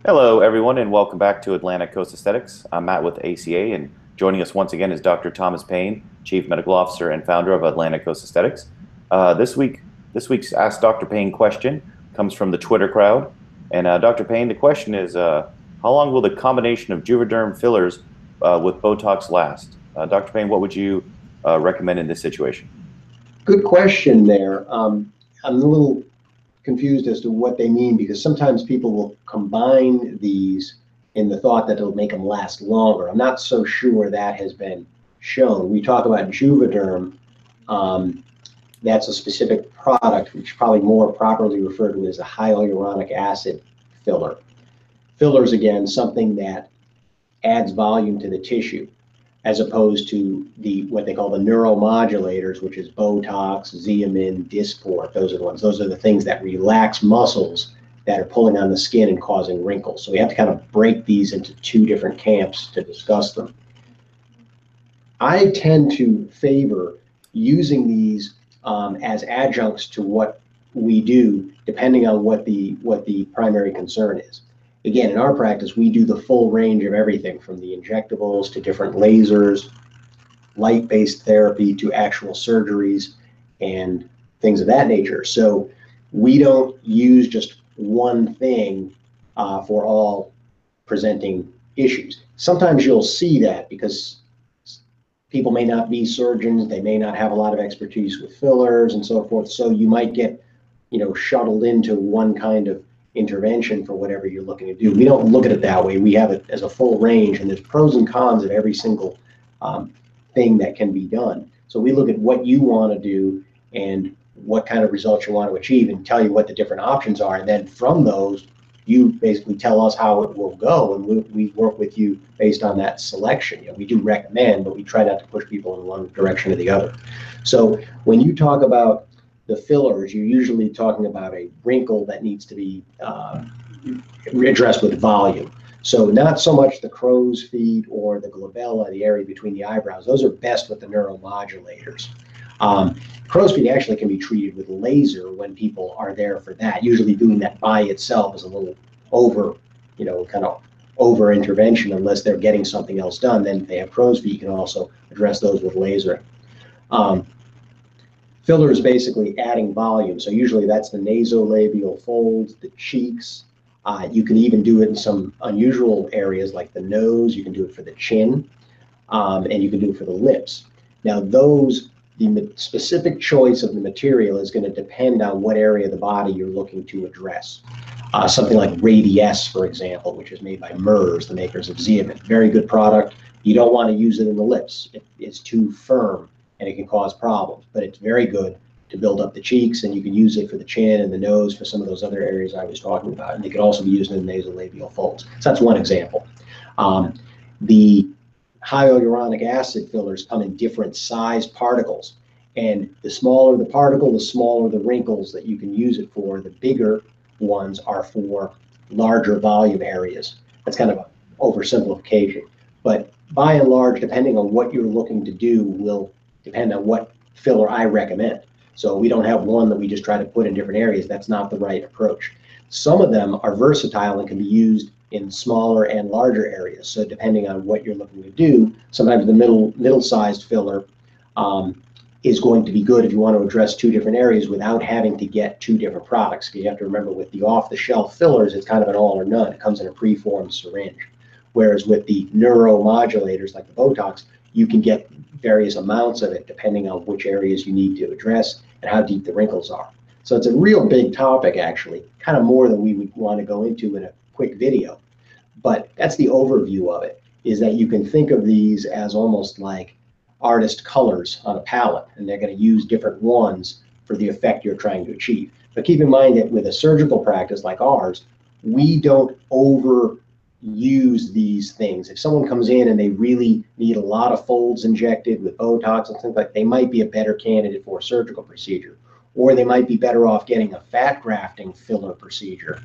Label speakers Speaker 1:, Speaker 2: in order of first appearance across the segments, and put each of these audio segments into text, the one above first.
Speaker 1: Hello, everyone, and welcome back to Atlantic Coast Aesthetics. I'm Matt with ACA, and joining us once again is Dr. Thomas Pane, Chief Medical Officer and founder of Atlantic Coast Aesthetics. This week's Ask Dr. Pane question comes from the Twitter crowd, and Dr. Pane, the question is, how long will the combination of Juvederm fillers with Botox last? Dr. Pane, what would you recommend in this situation?
Speaker 2: Good question there. I'm a little confused as to what they mean, because sometimes people will combine these in the thought that it'll make them last longer. I'm not so sure that has been shown. We talk about Juvederm. That's a specific product, which is probably more properly referred to as a hyaluronic acid filler. Fillers, again, something that adds volume to the tissue, as opposed to what they call the neuromodulators, which is Botox, Xeomin, Dysport. Those are the ones. Those are the things that relax muscles that are pulling on the skin and causing wrinkles. So we have to kind of break these into two different camps to discuss them. I tend to favor using these as adjuncts to what we do, depending on what the primary concern is. Again, in our practice, we do the full range of everything from the injectables to different lasers, light-based therapy to actual surgeries and things of that nature. So we don't use just one thing for all presenting issues. Sometimes you'll see that because people may not be surgeons, they may not have a lot of expertise with fillers and so forth. So you might get, shuttled into one kind of intervention for whatever you're looking to do. We don't look at it that way. We have it as a full range, and there's pros and cons of every single thing that can be done. So we look at what you want to do and what kind of results you want to achieve and tell you what the different options are. And then from those, you basically tell us how it will go, and we work with you based on that selection. We do recommend, but we try not to push people in one direction or the other. So when you talk about the fillers, you're usually talking about a wrinkle that needs to be addressed with volume. So not so much the crow's feet or the glabella, the area between the eyebrows. Those are best with the neuromodulators. Crow's feet actually can be treated with laser when people are there for that. Usually doing that by itself is a little over, kind of over intervention unless they're getting something else done. Then if they have crow's feet, you can also address those with laser. Filler is basically adding volume. So usually that's the nasolabial folds, the cheeks. You can even do it in some unusual areas like the nose. You can do it for the chin, and you can do it for the lips. Now the specific choice of the material is going to depend on what area of the body you're looking to address. Something like Radiesse, for example, which is made by MERS, the makers of Xeomin. Very good product. You don't want to use it in the lips. It's too firm, and it can cause problems, but it's very good to build up the cheeks, and you can use it for the chin and the nose for some of those other areas I was talking about, and they could also be used in the nasolabial folds. So that's one example. The hyaluronic acid fillers come in different size particles, and the smaller the particle, the smaller the wrinkles that you can use it for. The bigger ones are for larger volume areas. That's kind of an oversimplification, but by and large, depending on what you're looking to do will depend on what filler I recommend. So we don't have one that we just try to put in different areas. That's not the right approach. Some of them are versatile and can be used in smaller and larger areas. So depending on what you're looking to do, sometimes the middle-sized filler is going to be good if you want to address two different areas without having to get two different products. Because you have to remember, with the off-the-shelf fillers, it's kind of an all or none. It comes in a preformed syringe. Whereas with the neuromodulators like the Botox, you can get various amounts of it depending on which areas you need to address and how deep the wrinkles are. So it's a real big topic, actually, kind of more than we would want to go into in a quick video. But that's the overview of it, is that you can think of these as almost like artist colors on a palette, and they're going to use different ones for the effect you're trying to achieve. But keep in mind that with a surgical practice like ours, we don't overuse these things. If someone comes in and they really need a lot of folds injected with Botox and things like that, they might be a better candidate for a surgical procedure, or they might be better off getting a fat grafting filler procedure,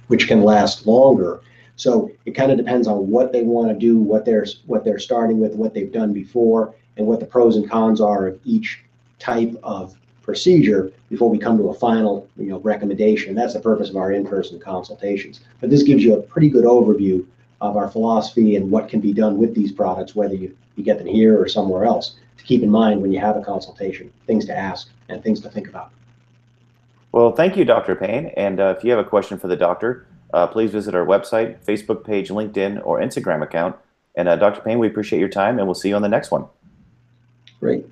Speaker 2: which can last longer. So it kind of depends on what they want to do, what they're starting with, what they've done before, and what the pros and cons are of each type of procedure before we come to a final, recommendation. That's the purpose of our in-person consultations. But this gives you a pretty good overview of our philosophy and what can be done with these products, whether you get them here or somewhere else, to keep in mind when you have a consultation, things to ask and things to think about.
Speaker 1: Well, thank you, Dr. Pane. And if you have a question for the doctor, please visit our website, Facebook page, LinkedIn, or Instagram account. And Dr. Pane, we appreciate your time, and we'll see you on the next one.
Speaker 2: Great.